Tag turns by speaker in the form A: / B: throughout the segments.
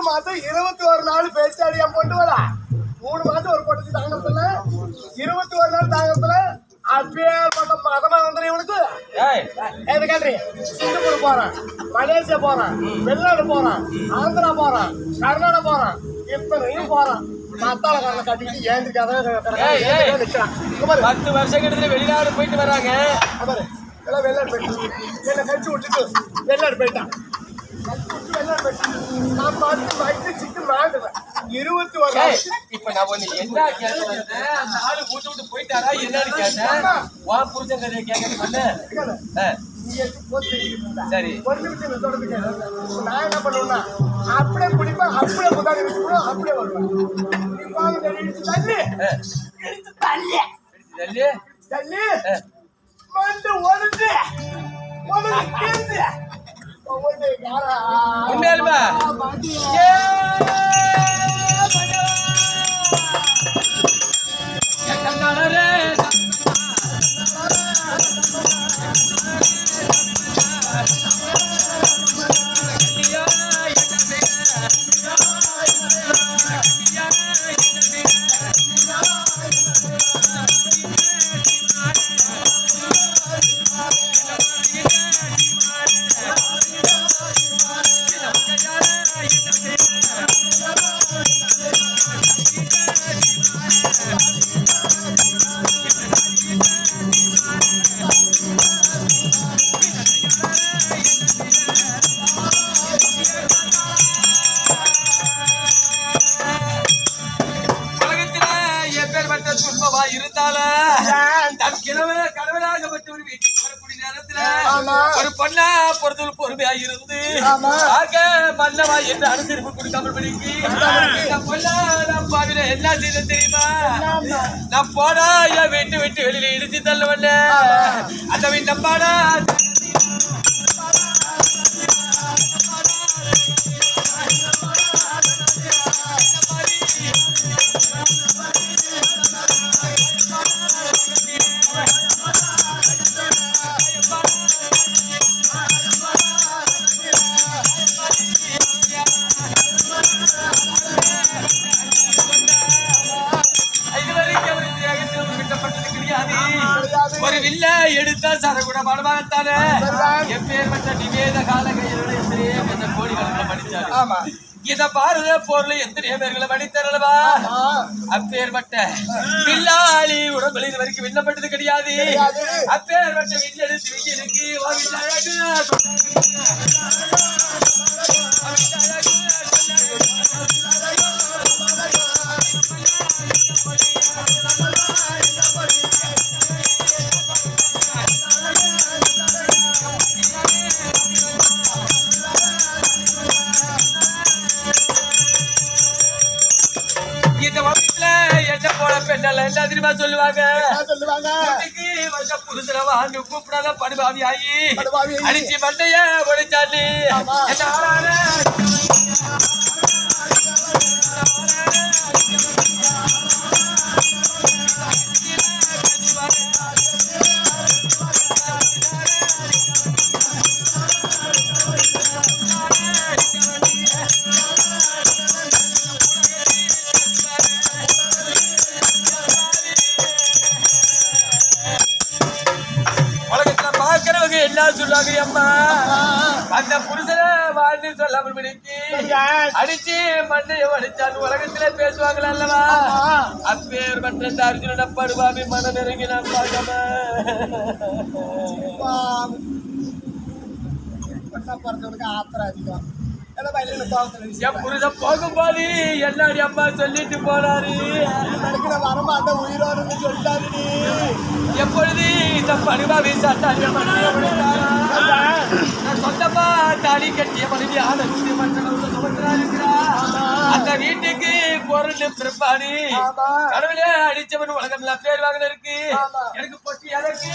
A: மாசம் 21 நாள் பேச்சாடியா போட்டு வரா 3 மாசம் ஒரு பொட்டச்சு தாங்கறதுல 21 நாள் தாங்கறதுல அப்படியே மதமா வந்துரு இவனுக்கு எது கேள்றீங்க சிங்கப்பூர் போறான் மலேசியா போறான் வெளிநாடு போறான் ஆந்திரா போறான் கர்நாடகா போறான் இத்தனையும் போறான் மத்தால காரண கட்டிக்கிட்டு ஏந்திருக்காத
B: 10 வருஷம் கிட்ட வெளிநாடு போயிட்டு வர்றாங்க
A: பாரு எல்லாம் வெளிநாடு போயிட்டு என்ன கழிச்சு விட்டுட்டு வெளிநாடு போயிட்டான் நான் பார்த்து வயிற்று சிக்கு மாட்டுவேன் 21
B: இப்ப நான் ஒண்ணு என்ன கேட்டேன் அந்த ஆளு கூட்டு விட்டு போயிட்டாரா என்னன்னு கேட்டேன் வா புரிஞ்ச கதையை கேட்கறது சரி
A: நான் என்ன பண்ணுவேன்னா அப்படியே குடிப்பேன் அப்படியே முதாடி வச்சுக்கணும் அப்படியே வருவேன் தள்ளி தள்ளி
B: தள்ளி
A: தள்ளி வந்து ஒழுங்கு ஒழுங்கு
B: உண்மையாலுமா ஒரு பொண்ணா பொறுத்தல் பொறுமையா இருந்து மன்னவா என்று அனுசரிப்பு கொடுக்காமல் படிக்கு நான் பாவில என்ன செய்த தெரியுமா நான் போனா என் வீட்டு விட்டு வெளியில இடிச்சு தள்ளவல்ல அந்த வீட்டு பாடா ஒரு வில்ல எடுத்தா சரகுட பாடமாகத்தானே எப்பேற்பட்ட நிவேத கால கையிலுடைய எத்தனையோ கொஞ்சம் கோடிகளை படிச்சாரு இத பாரத போர்ல எத்தனையோ பேர்களை படித்தரலவா அப்பேற்பட்ட வில்லாளி உடம்புல இது வரைக்கும் விண்ணப்பட்டது கிடையாது அப்பேற்பட்ட வில்ல எடுத்து விஜயனுக்கு என்ன தெரியுமா சொல்லுவாங்க புருஷன வாங்க கூப்பிடாத படுபாவி ஆகி அடிச்சு மண்டைய உடைச்சாண்டி என்ன சொல்லுவாங்க அம்மா அந்த புருஷனை வாழ்ந்து சொல்லாமல் பிடிச்சி அடிச்சு மண்ணைய அடிச்சான்னு உலகத்திலே பேசுவாங்களா அல்லவா அப்பேர் மற்ற அர்ஜுனன படுவாமி மனம் இறங்கி நான் பார்க்காம
A: ஆத்திரம் அதிகம்
B: புருஷன் போகும்போது என்னடி அம்மா சொல்லிட்டு போனாரு
A: வரமாட்ட உயிரோடு சொல்லிட்டாரு
B: எப்பொழுது இந்த படுவாவி சாட்டாங்க சொந்தமா தாலி கட்டிய மனைவி அந்த வீட்டுக்கு பொருள் பிறப்பாடு கடவுளே அடிச்சவன் உலகம் பேர் வாங்க இருக்கு எனக்கு பொட்டி அதற்கு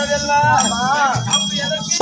B: விட்டதெல்லாம் அப்ப எனக்கு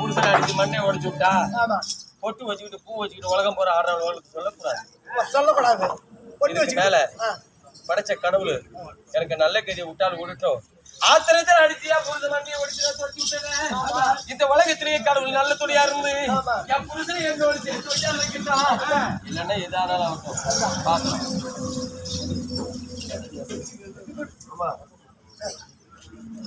B: புருஷன் அடிச்சு மண்ணை உடைச்சு விட்டா பொட்டு வச்சுக்கிட்டு பூ வச்சுக்கிட்டு உலகம் போற ஆடுறவங்களுக்கு சொல்லக்கூடாது.
A: சொல்லக்கூடாது.
B: இதுக்கு மேல படைச்ச கடவுள் எனக்கு நல்ல கதியை விட்டாலும் விடட்டும். ஆத்திரத்தில் அடிச்சியா புருஷன் மண்ணியை உடைச்சு இந்த உலகத்திலேயே கடவுள் நல்ல துணியா இருந்து என் புருஷனை என்னோட சேர்த்து வச்சா வைக்கிட்டான். இல்லைன்னா எதானாலும் ஆகட்டும் பாக்கலாம்.